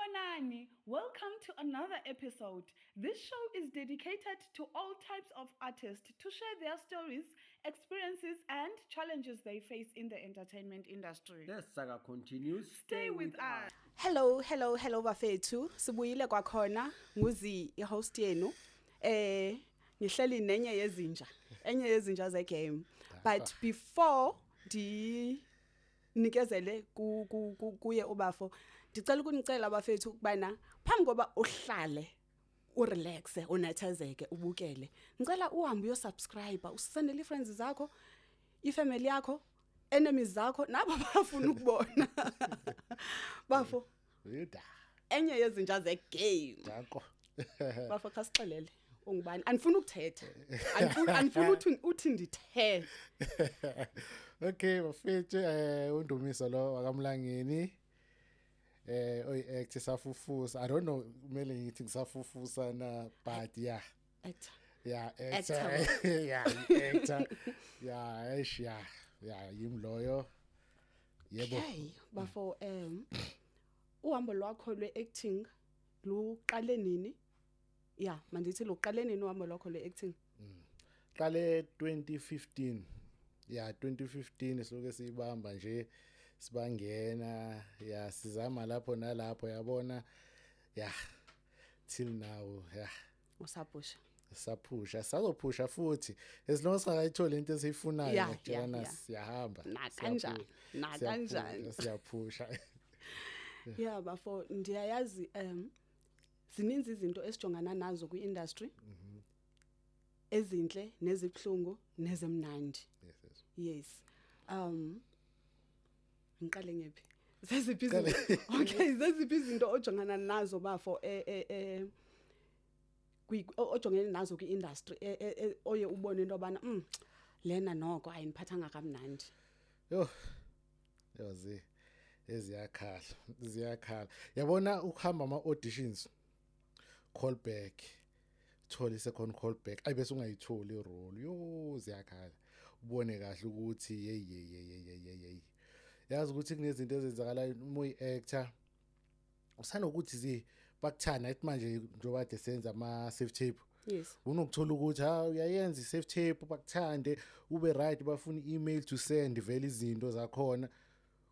Sanibonani. Welcome to another episode. This show is dedicated to all types of artists to share their stories, experiences, and challenges they face in the entertainment industry. The saga continues. Stay with us. Hello bafethu. Sibuyile kwakhona nguzi i-host yenu. Ngihleli nenye yezinja. Enye yezinja ze game. But before nikezele kuye ubafo, ngicela ukunicela abafethu ukubana phambi koba uhlale urelaxe unathazeke ubukele. Ngicela uhambe uyosubscribe, usendele friends zakho, ifamily yakho, enemies zakho nabo bafuna ukubona. Bafo. Yida. Enye yezinja ze game. Dakho. Bafo khasixelele ungubani? Anifuna ukuthetha. Anifuna uthi ndithe. Okay, bafethu undumiso lo akamlangeni. Oyi-act safufusa. I don't know kumele ngithi ngisafufusa na but yeah. Actor. Yeah, actor. Yeah, actor. Yeah, yeah, yimloyo. Yebo. Okay, bafo uhambo lwakho lwe-acting luqale nini? Yeah, mandithi luqale nini uhambo lwakho lwe-acting? Qale 2015. Yeah, 2015 siloke sibamba nje sibangena ya sizama lapho nalapho yabona yeah till now yeah Usaphusha. saphusha sazophusha futhi as long as ayithola into esiyifunayo Yeah, ngiyana yeah. siyahamba Na kanjani. siyaphusha Yeah, bafo ndiyayazi zininzi izinto esijongana nazo kwi-industry. Ezinhle nezibhlungu nezemnandi. yes Yes. Ngiqale ngephi? Zeziphi izinto? Okay, zeziphi izinto ojongana nazo bafo ojongene nazo kwi-industry oye ubone into yobana lena noko ayiniphathanga kamnandi. yozi ziyakhala yabona ukuhamba ama auditions call back thola second call back ayibese ungayitholi irole ziyakhala ubone kahle ukuthi hey yazi ukuthi kunezinto ezenzakalayo uma uyi-actor usanokuthi bakuthana ethi manje njengoba kade senza ama safe tape. Yes. Unokuthola ukuthi uyayenza i-safe tape bakuthande ube right bafuna i-email to send vele izinto zakhona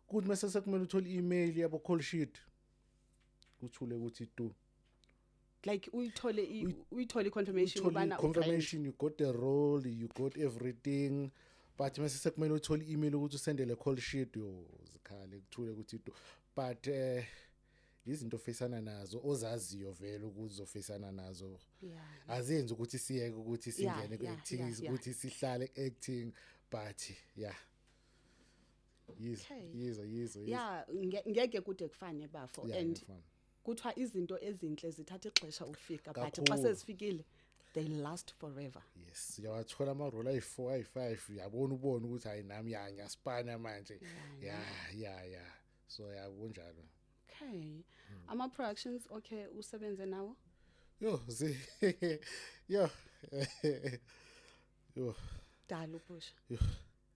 kuthi mase sekumele uthole i-email yabo call sheet kuthule ukuthi tu Like uyithole confirmation ubana confirmation you got the role you got everything but mase sekumele uthole i-email ukuthi usendele call sheet zikhale kuthule ukuthi tu but izinto ofisana nazo ozaziyo vele ukuthi uzofisana nazo azenzi ukuthi siyeke ukuthi singene ku-acting ukuthi sihlale acting but yeah yizo yeah ngeke kude kufane bafo and fun. kuthiwa izinto ezinhle zithatha ixesha ukufika but Kakhulu. xa sezifikile they last forever. Yes uyawathola ama-role ayi-4 ayi-5 uyabona ukuthi hayi nami ngiyaspana manje yeah so kunjalo. Okay. Ama productions okay usebenze nawo? Yo Dala uphusha.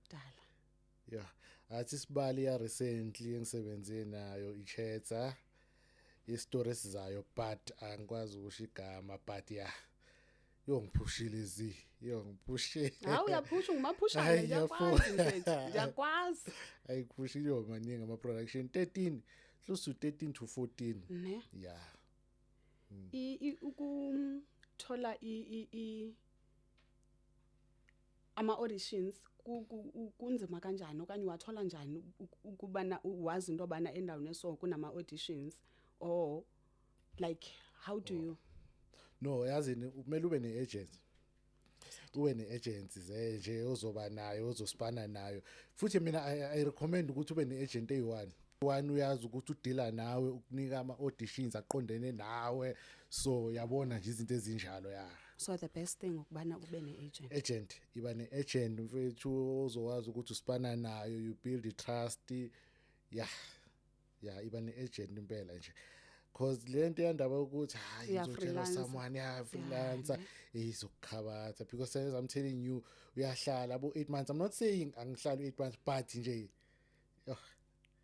Dala. yeah athi sibali ya recently engisebenze nayo iChetha istory sizayo but angikwazi ukusho igama but yeah ngiphushile ngiphushile Hawu uyaphusha ungumaphusha Hayi, ngiyakwazi mfethu ngiyakwazi. ayikhushile maningi ama production 13 close to 13 to 14 Ne? yeah Ukuthola ama auditions kunzima kanjani okanye wathola njani ukubana wazi into bana endaweni eso kunama auditions or like how do you no yazini kumele ube ne-agent ube ne-agent nje ozoba nayo ozospana nayo futhi mina I recommend ukuthi ube ne-agent eyi-1 uyazi ukuthi udila nawe ukunika ama-auditions aqondene nawe so yabona nje izinto ezinjalo so the best thing ukubana ube agent iba ne-agent mfethu ozokwazi ukuthi uspana nayo you build the trust yeah iba ne-agent impela nje cause lento yandaba ukuthi izotshela someone freelancer izokukhabatha because as I'm telling you uyahlala abo 8 months I'm not saying angihlala 8 months but nje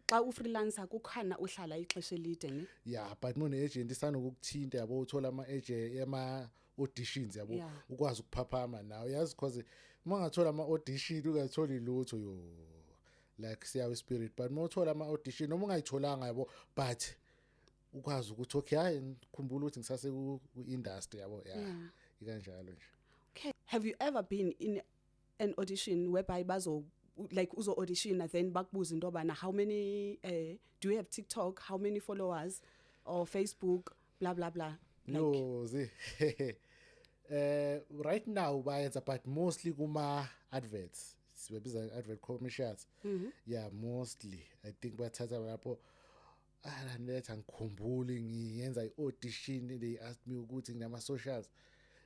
xa ufreelancer kukhona uhlala ixesha elide ne yeah but mone agent isanokukuthinta yabo uthola ama auditions yabo Yeah. ukwazi ukuphaphama nawe yazi because mangathola ama audition ungatholi lutho yo like siyawe spirit but mawuthola ama audition noma ungayitholanga yabo but ukwazi ukuthi okay hayi ngikhumbula ukuthi ngisase ku industry yabo yeah ikanjalo nje. Okay, have you ever been in an audition whereby bazo like uzo audition and then bakubuza into bana how many do you have TikTok, how many followers, or Facebook, blah blah blah? No see right now bayenza but mostly kuma adverts sibebiza advert commercials yeah mostly I think bathatha lapho alanetha ngikhumbuli ngiyenza iaudition they asked me ukuthi nginama socials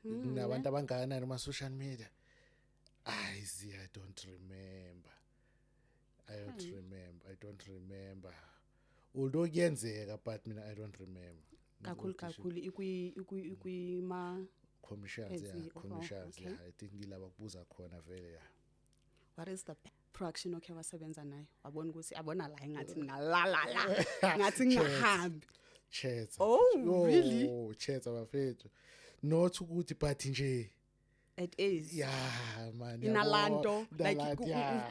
nabantu abangakanani kuma social media I don't remember although kuyenzeka but mina I don't remember kakhulu ikwi ma commercials yeah commercials okay. yeah I think ngilaba kubuza khona vele yeah. What is the production okay wasebenza nayo wabona ukuthi abona la ngathi ngalala la ngathi ngihambi Chetha oh really Chetha bafethu not ukuthi but nje it is yeah man inalanto like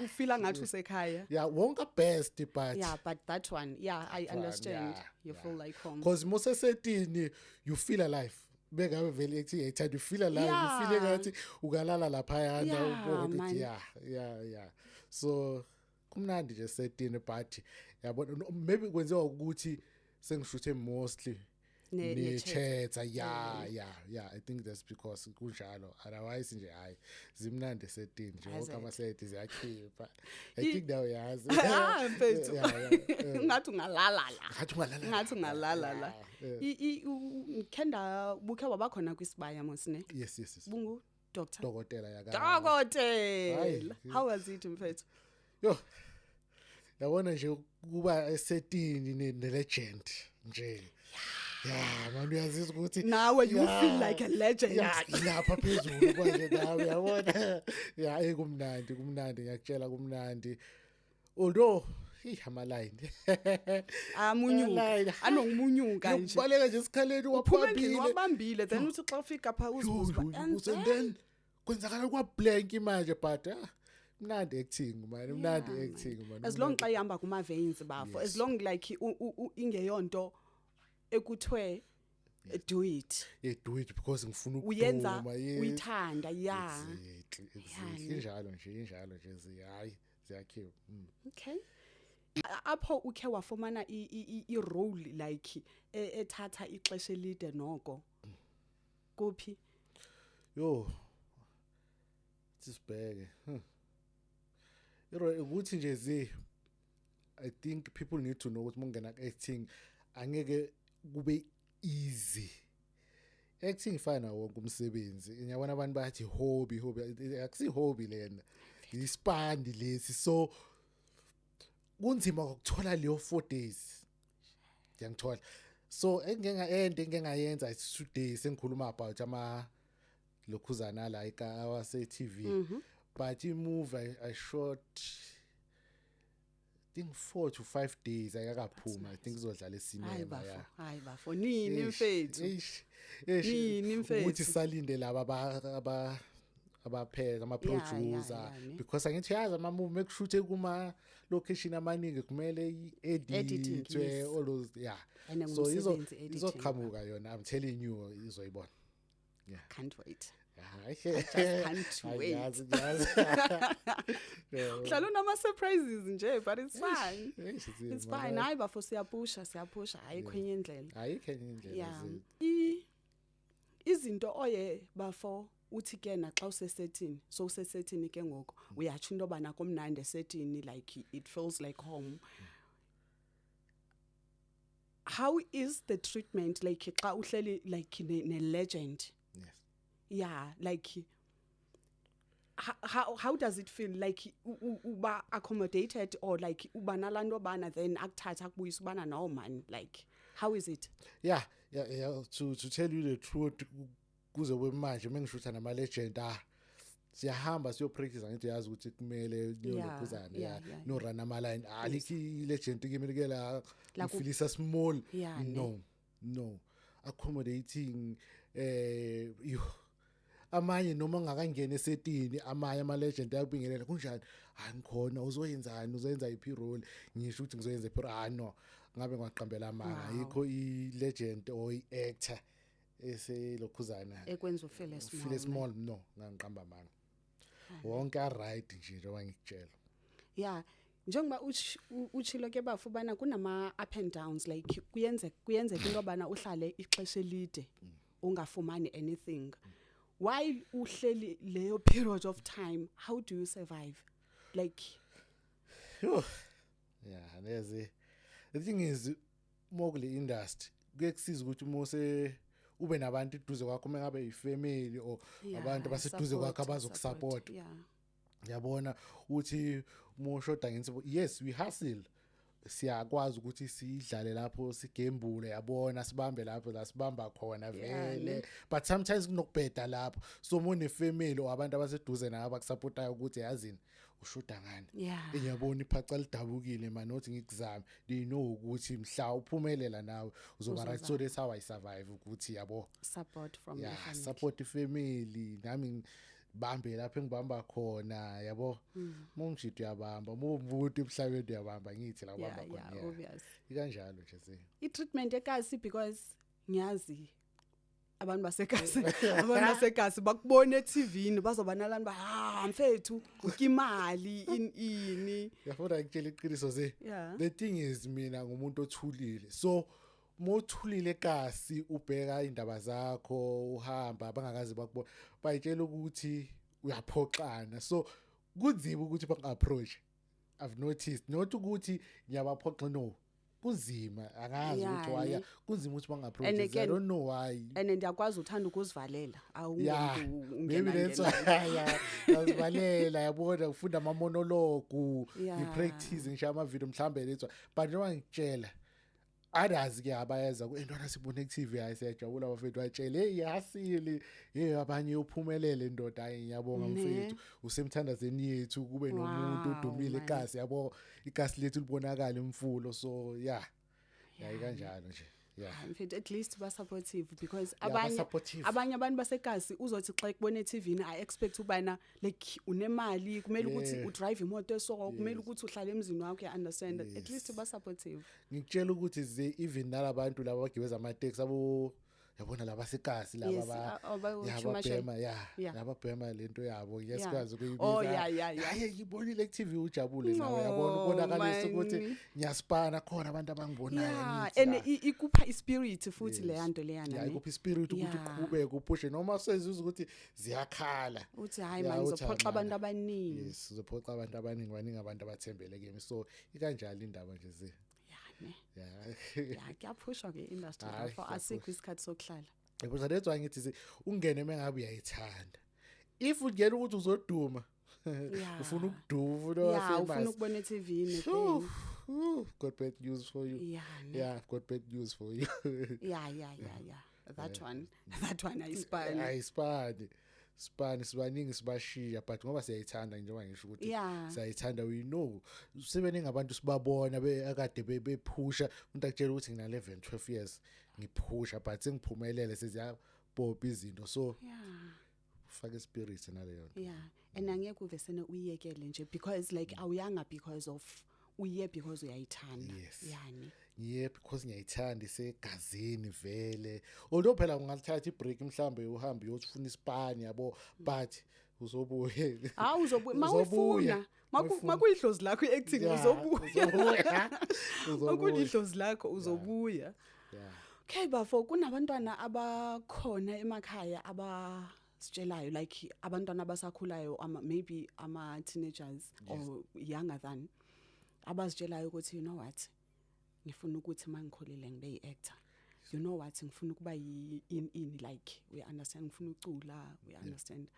ufila ngathi usekhaya yeah wonke best but yeah but that one yeah I understand you feel like home because most setini you feel alive beka vele ethi ethanda you feel alive you feel ngathi ukalala lapha yana ukuthi yeah so kumnandi nje setini but yabona maybe kwenziwa ukuthi sengishuthe mostly Chetha yeah I think that's because kunjalo otherwise nje hayi zimnandi setini nje wonke ama set ziyakhipha I think now yazi mfethu ngathi ungalala la ngikenda bukhe wabakhona kwisibaya mosine yes bungu dokotela dokotela how was it mfethu yo yabona nje kuba setini ne legend nje yeah manje uyazizwa ukuthi nawe you feel like a legend yeah ilapha phezulu manje nawe yabona yeah kumnandi ngiyakutshela kumnandi although amaline amunyuka anongumunyuka nje ubaleka nje isikhaleni wabambile then uthi xa ufika pha uzibuza and then kwenzakala kwa blank manje but mnandi acting man as long xa ihamba kuma veins bafo as long like ingeyonto ekuthwe do it because ngifuna uyenza uyithanda yeah injalo nje hayi ziyakhiwa okay apho ukhe wafumana I role like ethatha ixesha elide noko kuphi yo sisibheke ukuthi nje I think people need to know ukuthi mongena acting angeke kube easy acting fana wonke umsebenzi ngiyabona abantu bathi hobby akusi hobby lena ispandi lesi so kunzima ukuthola leyo 4 days ngiyangithola so engengayenza is 2 days engikhuluma about ama lokhuzana like awase TV but I movie I shot I think 4 to 5 days ayakaphuma I think izodlala esinema yeah hayi bafo nini mfethu nini mfethu ukuthi salinde laba abapheka ama producer because angithi yazi ama movie mekushoothe kuma location amaningi kumele editwe all those yeah so izoqhamuka yona I'm telling you izoyibona yeah can't wait I just can't wait. Hlala unama surprises nje but it's fine. It's fine. Hayi bafo siyapusha ayikho enye indlela. Yeah. Izinto oye bafo uthi ke na xa usesetini so usesetini ke ngoko uyatsho into bana komnandi esetini like it feels like home. How is the treatment like xa uhleli like ne legend? Yeah, like how does it feel like uba accommodated or like uba nalando bana then akuthatha akubuyisa ubana no man like how is it? Yeah to tell you the truth kuze kwemanje mengishutha nama legend siyahamba siyo practice ngithi yazi ukuthi kumele niyolephuzana no run ama line alithi legend kimi ke la ufilisa small no accommodating amanye noma ngakangena esetini amanye ama legend ayabingelela kunjani ngikhona uzoyenza iphi role ngisho ukuthi ngizoyenza iphi no ngabe ngiqambela amanga yikho I legend or I actor eselokhuzana ekwenza ufile small no ngiqamba amanga wonke right nje njengoba ngikutshela njengoba uchilo ke bafubana kunama up and downs like kuyenzeka into bana uhlale ixesha elide ungafumani anything while uhleli leyo period of time how do you survive like the thing is more kule industry kuyekusiza ukuthi umose ube nabantu eduze kwakho mengabe ifamily or abantu baseduze kwakho abazokusupport yabona uthi moshoda ngensibo yes we hustle siyakwazi ukuthi sidlale lapho sigembule yabona sibambe lapho la sibamba khona vele but sometimes kunokubheda lapho so mone family or abantu abaseduze nawe abakusupportayo ukuthi yazini ushuda ngani ngiyabona iphaca lidabukile manothi ngikuzame they know ukuthi mhla uphumelela nawe uzoba right so that's how I survive ukuthi yabo support from the family support ifamily nami bambe lapho engibamba khona yabo mungijidi yabamba mubuthi emhlabeni yabamba ngithi la bamba khona obvious ikanjalo nje se i-treatment ekasi because ngiyazi abantu basekasi bakubona eTVini bazoba nalani mfethu ukimali ini yafuna ngitshela iqiniso ze the thing is mina ngumuntu othulile so mothulile ekasi ubheka indaba zakho uhamba abangakazi bakubona bayitshela ukuthi uyaphoxana so kunzima ukuthi bang-approach I've noticed not ukuthi ngiyabaphoxa no kunzima angazi ukuthi why kunzima ukuthi bang-approach I don't know why and ndiyakwazi uthanda ukuzivalela maybe that's why uzivalela yabona ufunda ama monologue ngipractice ngisho ama video mhlambe letho but noma ngitshela others ke abayeza kuentwana sibone ku-TV ayisejabula abafethu batshele yasile abanye uphumelele indoda ngiyabonga mfethu usemthandazeni yethu kube nomuntu udumile ekasi yabo ikasi lethu libonakala imfulo so kanjalo nje mfethu at least ba supportive because abanye abantu basekasi uzothi xa kubona eTVini I expect ubana like unemali kumele ukuthi udrive imoto so kumele ukuthi uhlale emzini wakho you understand at least ba supportive ngikutshela ukuthi ze even nalabantu laba bagibeza ama taxi abo yabona laba sekasi laba lababhema lento yabo yesikwazi kuyibiza ngibonile ku-TV ujabule nawe yabona ubonakalisa ukuthi ngiyaspana khona abantu abangibonayo and ikupha ispirit futhi le yanto leyana ikupha ispirit ukuthi uqhubeke uphushe noma sezizwe ukuthi ziyakhala uthi hayi manje uzophoxa abantu abaningi uzophoxa abantu abaningi abantu abathembele kimi so ikanjalo indaba nje ze kuyaphushwa ke industry lapho asikho isikhathi sokuhlala yebo that's why ngithi ungene mengabe uyayithanda if ungena ukuthi uzoduma ufuna ukuduma ufuna ukubona eTVini got bad news for you got bad news for you that one ayispani sibaningi sibashiya but ngoba siyayithanda njengoba ngisho ukuthi siyayithanda we know sebeningi abantu sibabona akade bephusha umuntu akutshela ukuthi ngina 11 12 years ngiphusha but sengiphumelele seziyabhopha izinto so fake spirit naleyo and angeke uvesene uyiyekele nje because like awuyanga because of uye because uyayithanda because ngiyayithanda isegazini vele although phela ungalithatha ibreak mhlambe uhambe uyofuna ispani yabo but uzobuye mawufuna makuyidlozi lakho iacting uzobuya makuyidlozi lakho uzobuya okay bafo kunabantwana abakhona emakhaya abasitshelayo like abantwana abasakhulayo maybe ama teenagers or younger than abazitshelayo ukuthi you know what ngifuna ukuthi mangikhulile ngibe yi-actor you know what ngifuna ukuba in like we understand ngifuna ucula we understand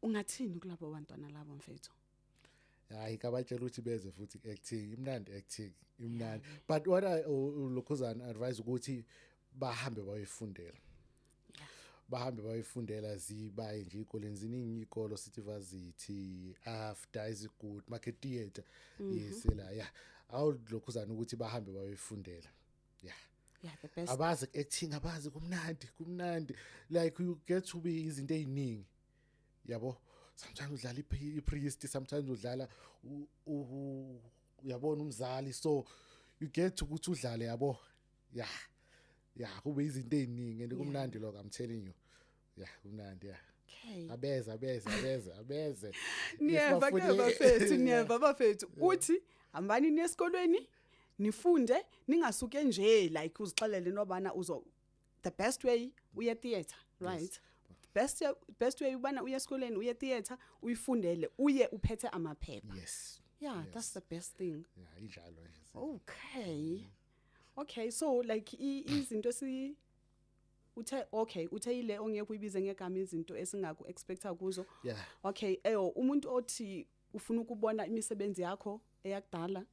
ungathini kulabo bantwana labo mfethu hayi kabatshela ukuthi beze futhi acting imnandi acting imnandi but what I lokhuzana advise ukuthi bahambe bayifundela bahambe bayifundela zibaye nje ikoleni ziningi ikolo City Varsity after izigudi market theatre yes la yeah awulokhuzana ukuthi bahambe bayifundela yeah Yeah, the best. abazi acting abazi kumnandi like you get to be izinto eziningi yabo sometimes udlala ipriest sometimes udlala uyabona umzali so you get to ukuthi udlale yabo yeah kube izinto eziningi and kumnandi lokho I'm telling you yeah kumnandi yeah Okay. abeze Niyeva ke bafethu niyeva bafethu uthi hambani nesikolweni nifunde ningasuke nje like uzixelele nobana uzo the best way uye theater right best way ubana uye esikoleni uye theater uyifundele uye uphethe amaphepha yes yeah that's the best thing yeah injalo nje okay so like izinto si uthe ile ongeke uyibize ngegama izinto esingaku expecta kuzo yeah okay umuntu othi ufuna ukubona imisebenzi yakho eyakudala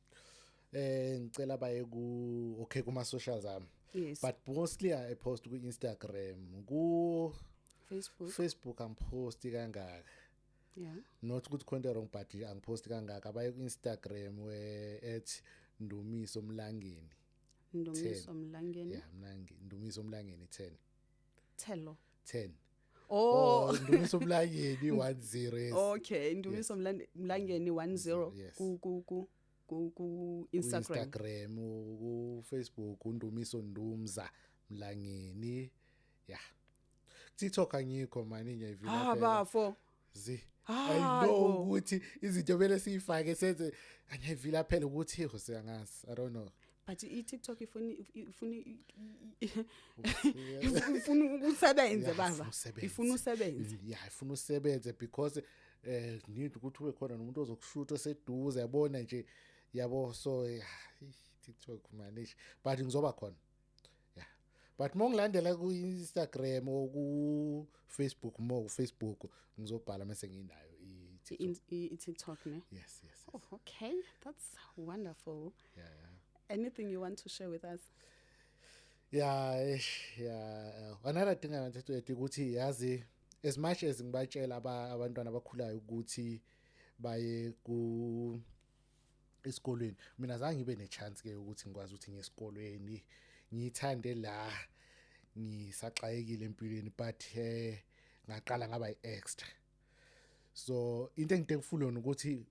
ngicela baye ku kuma socials ami yes but mostly I post ku Instagram ku Facebook I'm post kangaka yeah not ukuthi khona wrong but angipost kangaka baye ku Instagram @Ndumiso Mlangeni Ndumiso Mlangeni yeah Ndumiso Mlangeni 10 Ndumiso Mlangeni 10 okay Ndumiso Mlangeni 10 ku Instagram ku Facebook Ndumiso Ndumza Mlangeni yeah TikTok angikho manje ngiyivila bafo I know ukuthi izinto vele siyifake senze angiyivila phela ukuthi ho siyangazi I don't know but iTikTok ifuna ukusebenza baba ifuna usebenze yeah ifuna usebenze because need ukuthi ube khona nomuntu ozokushutha oseduze yabona nje yabo so TikTok manage but ngizoba khona yeah but mongilandela ku Instagram or ku Facebook Facebook ngizobhala mase nginayo iTikTok ne yes oh okay that's wonderful yeah anything you want to share with us yeah another thing I wanted to add ukuthi yazi as much as ngibatshela abantwana abakhulayo ukuthi baye ku esikolweni mina zange ngibe ne chance ke ukuthi ngikwazi ukuthi ngesikolweni ngithande la ngisaxayekile empilweni but ngaqala ngaba extra so into engidefuna ukuthi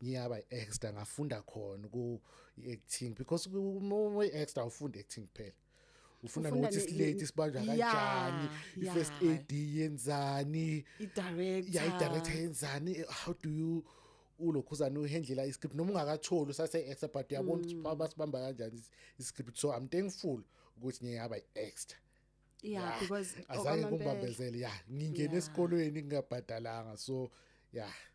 ngiyaba extra ngafunda khona ku acting because mo extra ufunda acting phela ufuna ukuthi slate sibanjwa kanjani i-first AD yenzani i-director yenzani how do you ulokhuzana uhandlela iscript noma ungakatholi usase extra but uyabona ukuthi basibamba kanjani iscript so I'm thankful ukuthi ngiyaba extra yeah because azange kumbambezele ngingena esikolweni ngingabhadalanga so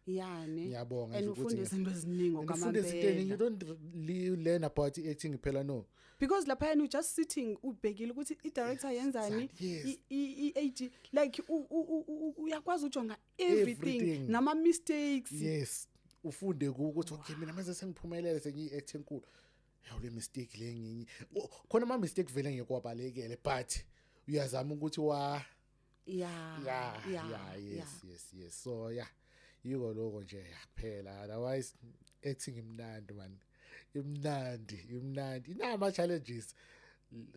ngiyabonga nje ukuthi ufunda izinto eziningi okwamambele you don't learn about acting phela no because lapha you just sitting ubhekile ukuthi i-director yenzani i-AD like uyakwazi ujonga everything nama mistakes yes ufunde ukuthi okay mina mase sengiphumelele sengiyi-act enkulu le mistake le nginyi khona ama mistake vele ngekwabalekele but uyazama ukuthi yes so yiko lokho nje kuphela otherwise acting imnandi man imnandi inama challenges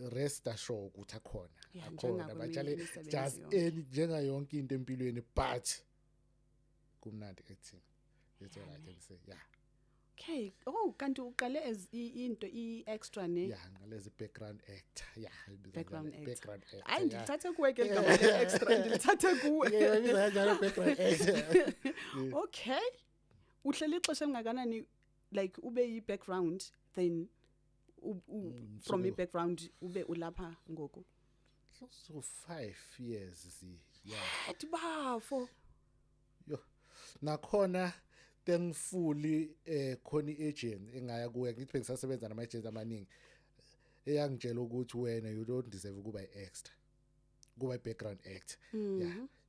rest assured ukuthi akhona bachale just njenga yonke into empilweni but kumnandi acting that's all I can say okay kanti uqale as into extra ne ngalezi background actor background actor ngithathe kuwe ke igama le extra ngilithathe kuwe background actor okay uhleli ixesha elingakanani like ube yi background then from i background ube ulapha ngoku so 5 years bafo nakhona thankfully khona iagent engaya kuye ngithi bengisasebenza nama agents amaningi eyangitshela ukuthi wena you don't deserve ukuba extra kuba background actor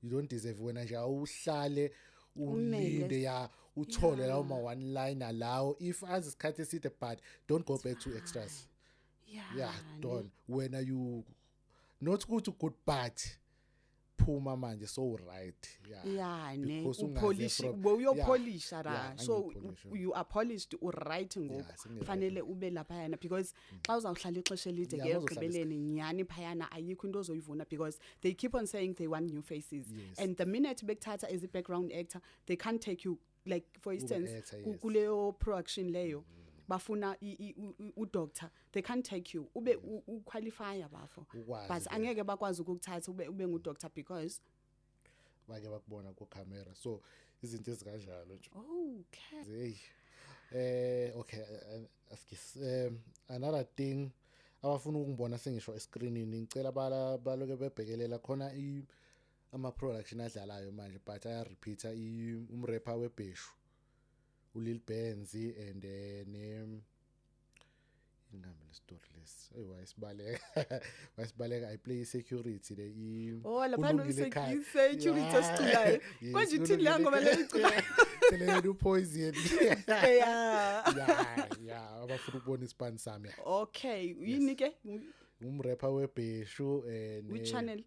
you don't deserve wena nje awuhlale ulinde uthole lawo ma one liner lawo if azisikhathi eside but don't go back to extras don't when you not good but uphuma manje so right yeah ne Because ungaze upolish from- uyopolisha ra yeah, so angiyipolish. you are polished u right ngoku sengi-right. fanele ube lapha yana because xa uzawuhlala ixesha elide Yeah, ke mawuzohlala ekugqibeleni nyani phayana ayikho into ozoyivuna because they keep on saying they want new faces Yes. and the minute bekuthatha as a background actor they can't take you like for instance actor, yes. kuleyo production leyo bafuna udoctor they can't take you ube uqualify bafo Ukwazi but ke. angeke bakwazi ukukuthatha ube ngudoctor because bake bakubona ku camera so izinto ezikanjalo nje okay okay askis another thing abafuna ukungibona sengisho escreenini ngicela baloke bebhekelela khona ama production adlalayo manje but aya repeater umrapper weBheshu uLil Benz and ne ingamba le story lesi wayisibaleka I play security le lapha Ulungile Khaya. security esiculayo Yes, manje uthini Ulungile la ngoba le Khaya. iculayo Thelele upoison yeah yeah abafuna ukubona ispan sami okay yini ke umrapper weBheshu which channel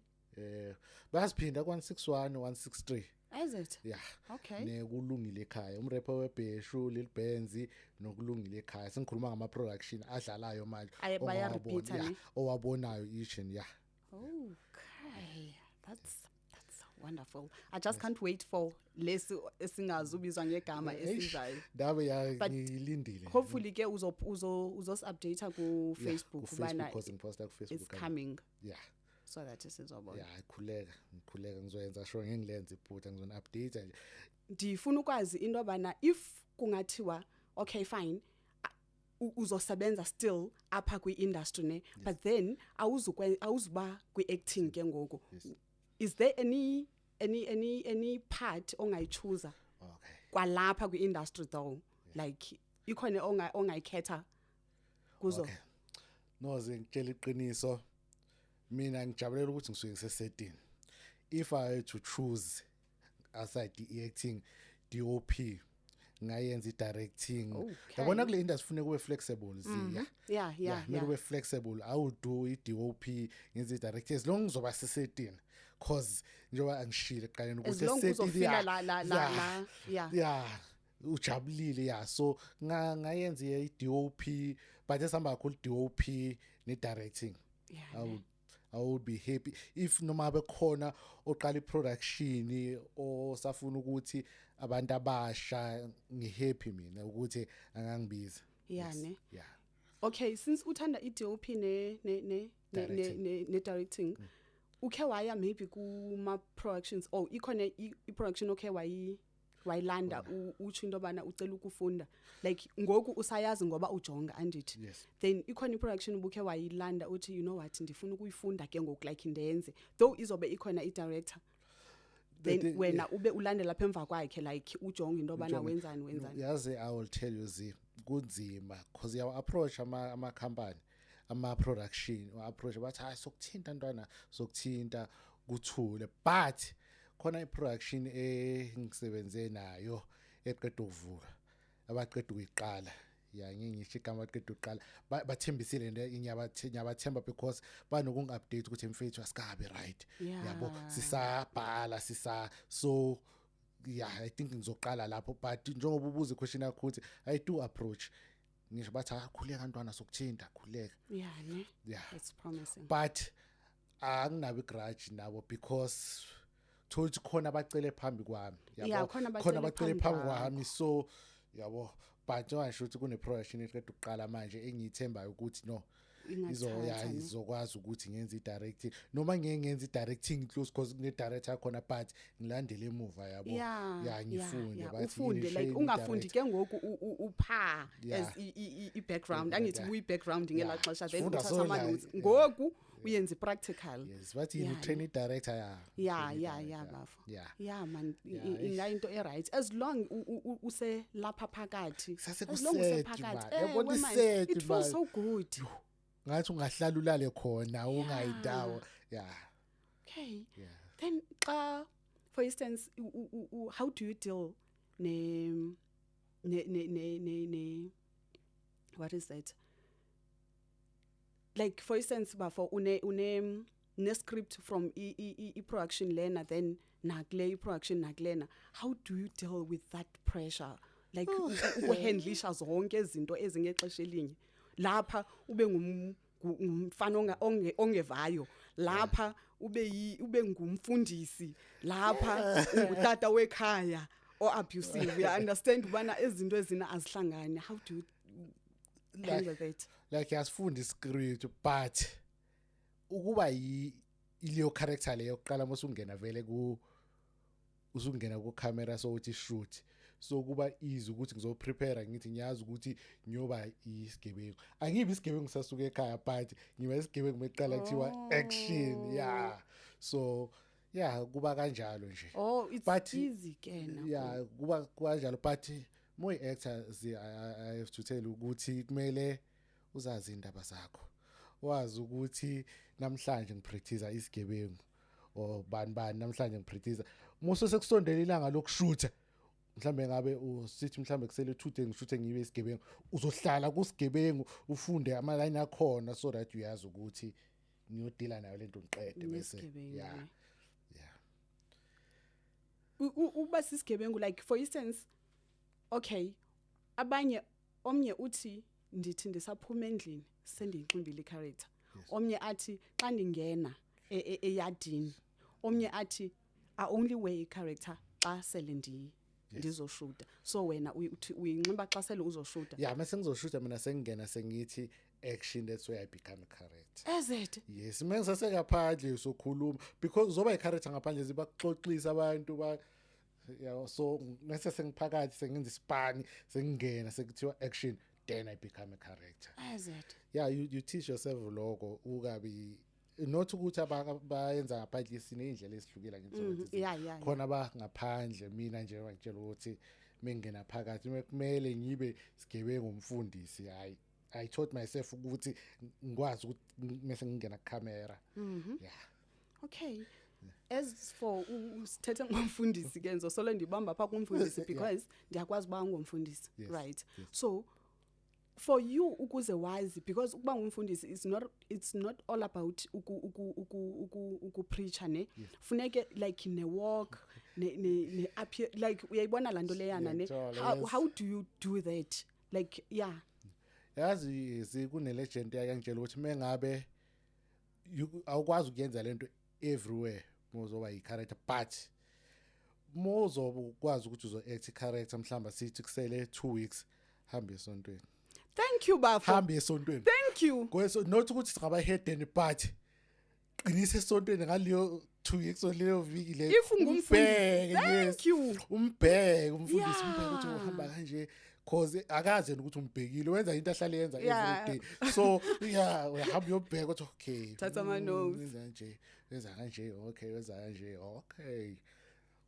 basiphinda ku 161 163 is it yeah okay nekulungile ekhaya umrapper weBheshu Lil Benz nokulungile ekhaya sengikhuluma ngama production adlalayo manje baya ongawabona, repeater yeah, ne owabonayo each and yeah okay that's wonderful I just can't wait for lesi esingazubizwa ngegama esizayo ndabe ya But ngilindile hopefully ke uzos update ku Facebook ubana ubana because ngiposta ku it's Facebook coming yeah so that sizobona yeah ngikhuleka ngizoyenza sure ngingilenze iphutha ngizona update nje ndifuna ukwazi into abana if kungathiwa okay fine uzosebenza still apha kwi-industry ne but then awuzuba kwi-acting ke ngoku is there any part ongayichuza okay kwalapha kwi-industry though like ikhona ongayikhetha kuzo okay noze ngitshela iqiniso mina ngijabulela ukuthi ngisuke ngisesetting if I had to choose aside the acting DOP ngayenza i-directing yabona kule industry funeka ube flexible yeah kumele ube flexible I will do i-DOP ngenza i-directing as long ngizoba sesetting cause njengoba angishile eqaleni ukuthi esetting la yeah ujabulile yeah so ngayenza i-DOP but esihamba kakhulu DOP ne-directing I would be happy if noma bekhona oqala iproduction osafuna ukuthi abantu abasha ngihappy mina ukuthi angangibiza yeah ne yeah okay since uthanda i-DOP ne directing ukhe waya maybe kuma productions ikhona i-production okay wayilanda uthi into bana ucela ukufunda like ngoku usayazi ngoba ujonga andithi yes then ikhona i-production ubukhe wayilanda uthi you know what ndifuna ukuyifunda ke ngoku like ndenze though izobe ikhona i-director then wena ube ulandela lapha emva kwakhe like ujonga into bana wenzani yazi I will tell you kunzima because you approach ama company ama production approach bathi hayi sokuthinta ntwana sokuthinta kuthule but khona iproduction engisebenze nayo eqedwe ukuvula abaqedwe ukuyiqala ya ngingisho igama eqedwe ukuqala bathembisile nyabathemba because banokungi-update ukuthi mfethu asikabe right yabo sisabhala so yeah I think ngizoqala lapho but njengoba ubuza iquestion yakho ukuthi I do approach ngisho bathi akhuleka ntwana sokuthinta khuleka yeah it's promising but anginabe igrudge nabo because thothi khona abacele phambi kwami yabo khona abacele phambi kwami so yabo but ngisho ukuthi kune production eqeda ukuqala manje engiyithembayo ukuthi no izokwazi ukuthi ngenze i-directing noma ngenze i-directing close because kune director khona but ngilandele emuva yabo ngifunde bathi ufunde like ungafundi ke ngoku upha as i-background angithi kuyi-background ngelaxesha then uthatha ama-notes ngoku uyenza practical yes bathi you train director bafo yeah man ingayinto right as long use lapha phakathi as long use phakathi it feels so good ngathi ungahlala ulale khona ungayindawo okay then for instance how do you deal ne what is that like for instance bafo une ne-script from i-production lena then nakule i-production nakulena, how do you deal with that pressure like ukuhandlisha zonke izinto ezingexesha elinye lapha ube ngumfana ongevayo lapha ube ngumfundisi lapha ungutata wekhaya abusive you understand ubana izinto ezina azihlangane, how do you handle that? Like yasifunda iscript but ukuba ileyo character leyo yokuqala mase ungena vele usungena ku camera so uthi shoot, so kuba easy ukuthi ngizoprepare ngithi ngiyazi ukuthi ngiyoba isigebengu, angibi isigebengu sasuka ekhaya but ngiba isigebengu meqala kuthiwa action. Yeah, so yeah kuba kanjalo nje. Oh, it's but easy kena. Yeah kuba kanjalo but more actors I have to tell ukuthi kumele uzazi indaba zakho, wazi ukuthi namhlanje ngipractice isigebengu or bani namhlanje ngipractice muso sekusondela ilanga lokushutha, mhlambe ngabe usithi mhlambe kusele 2 days ngishuthe ngibe isigebengu, uzohlala kusigebengu ufunde ama line akhona so that uyazi ukuthi ngiyodila nayo lento ngiqede bese. Yeah uba sisigebengu like for instance, okay omnye uthi ndithi ndisaphuma endlini sendiyixumbile icharacter, omnye athi xa ndingena eyadini, omnye athi I only wear icharacter xa sele ndizoshuta. So wena uyinxiba xa sele uzoshuta? Yeah, mase ngizoshuta mina sengena sengithi action, that's where I become a character. Is it? Yes, mengisase ngaphandle sokhuluma because zoba icharacter ngaphandle zibaxoxisa abantu ba yeah, so mase sengiphakathi sengenza isipani sengena sekuthiwa action, then I become a character. Is it? Yeah, you teach yourself lokho ukabi not ukuthi abayenza ngaphandle sine indlela esihlukile ngithi yeah khona ba ngaphandle, mina nje ngitshela ukuthi mengena phakathi kumele ngibe sigebengu umfundisi. I taught myself ukuthi ngikwazi ukuthi mase ngingena camera. Yeah. Okay. As for usithethe ngomfundisi kenzo solo ndibamba pha kumfundisi because ndiyakwazi ba ngomfundisi, right? So for you ukuze wazi, because ukuba ngumfundisi it's not all about uku preacher ne, funeke like ne walk ne appear like uyayibona lanto leyana ne, how do you do that like? Yeah, yazi sikune legend yakangitshela ukuthi mengabe awukwazi ukuyenza lento everywhere mozoba i-character, but mozoba ukwazi ukuthi uzo act i-character mhlamba sithi kusele 2 weeks hambe esontweni. Thank you Bafo. Hambe esontweni. Thank you. Kweso not ukuthi singaba headeni but qinisa esontweni ngaleyo 2 weeks oleyo viki le. If ungumfundisi. Thank you. Umbheke umfundisi umbheke ukuthi uhamba kanje cause akaze ukuthi umbhekile wenza into ahlale yenza every day. So yeah uyahamba uyobheka ukuthi okay. Thatha ama notes. Wenza kanje okay wenza kanje okay.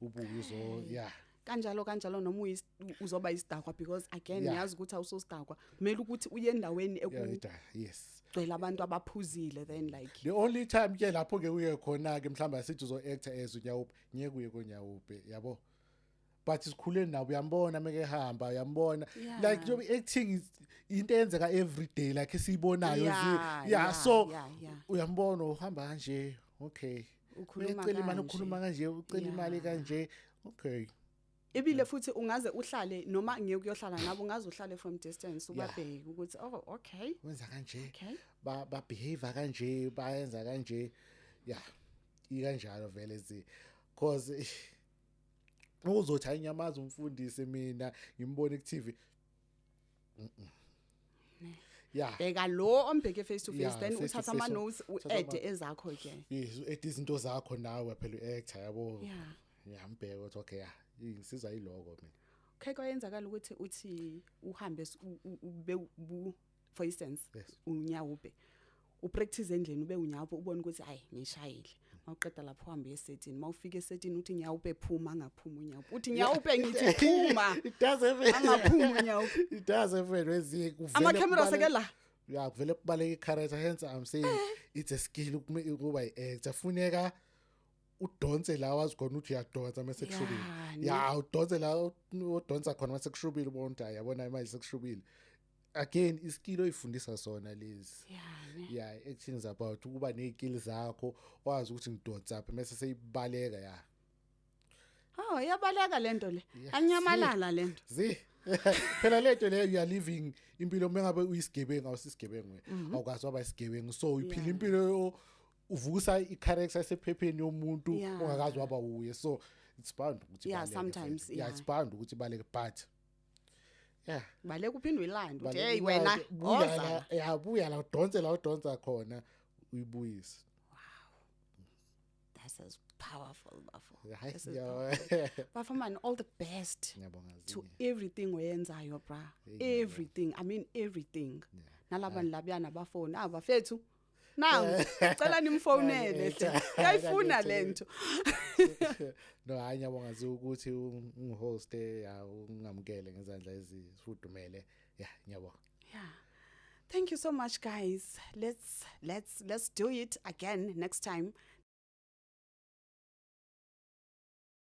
Ubuzo yeah. Kanjalo noma uzoba isidakwa because again yazi ukuthi awusosidakwa, kumele ukuthi uye endaweni yes gcwele abantu abaphuzile, then like the only time ke lapho ke uye khona ke mhlamba sithi uzo actor as uNyawupe ngeke uye koNyawupe yabo, but sikhuleni nabo uyambona meke hamba uyambona like you acting is into enzeka every day like siyibonayo so uyambona uhamba kanje okay ukhuluma imali ukhuluma kanje ucela imali kanje okay. Ebile futhi ungaze uhlale noma ngeke uyohlala nabo, ungaze uhlale from distance ubabheke ukuthi oh okay wenza kanje ba behave kanje bayenza kanje yeah ikanjalo vele cause uzothi anyamaza umfundisi mina ngimbone ku TV yeah beka lo ombheke face to face then uthatha ama notes uede ezakho ke yes uede izinto zakho nawe phela uactor yabo yeah ngiyambheka ukuthi okay yeah ingisiza yiloko mina. Okay kwayenzakala ukuthi uthi uhambe ube for instance uNyawupe upractice endlini ube uNyawupe ubone ukuthi hayi ngishayile, mawuqeda lapho uhambe esetini, mawufika esetini uthi Nyawupe phuma, angaphuma uNyawupe, uthi Nyawupe ngithi phuma it does happen angaphuma uNyawupe, it does happen wezikuvela ama camera sekela yeah kuvela kubaleka i-character, hence I'm saying it's a skill ukuba i-actor funeka udonse la wazi khona ukuthi uyadonsa mase kushubile yeah udonse la udonsa khona mase kushubile ubona yabona imali sekushubile again iskill oyifundisa sona lezi Yeah. yeah actions about ukuba nezikills zakho wazi ukuthi ngidonsa apha mase seyibaleka yeah Oh, iyabaleka lento le. Yeah. Anyamalala lento. zi phela lento le you are living impilo mengabe uyisigebengu awusisigebengu awukazi waba isigebengu so uphila impilo uvusa i-character esephepheni yomuntu Yeah. ongakazi waba uye so it's bound ukuthi Yeah, ibaleke sometimes, vele. yeah. It's bound ukuthi ibaleke but yeah Baleka uphindwe ilanda uthi baleka hey imali, wena buya oza. la yabuya la udonse la udonsa khona uyibuyise That's as powerful bafo. hayi This is yeah Bafo man, all the best ngiyabonga to Zinye. everything oyenzayo bra. Yeah. Everything. I mean everything. Yeah. Nalabani labiyana bafoni abafethu. Nangu cela nimfonele hle. Uyayifuna lento. No hayi ngiyabonga ukuthi ungihost ungamukele ngezandla ezifudumele yeah ngiyabonga Yeah. Thank you so much guys. Let's do it again next time.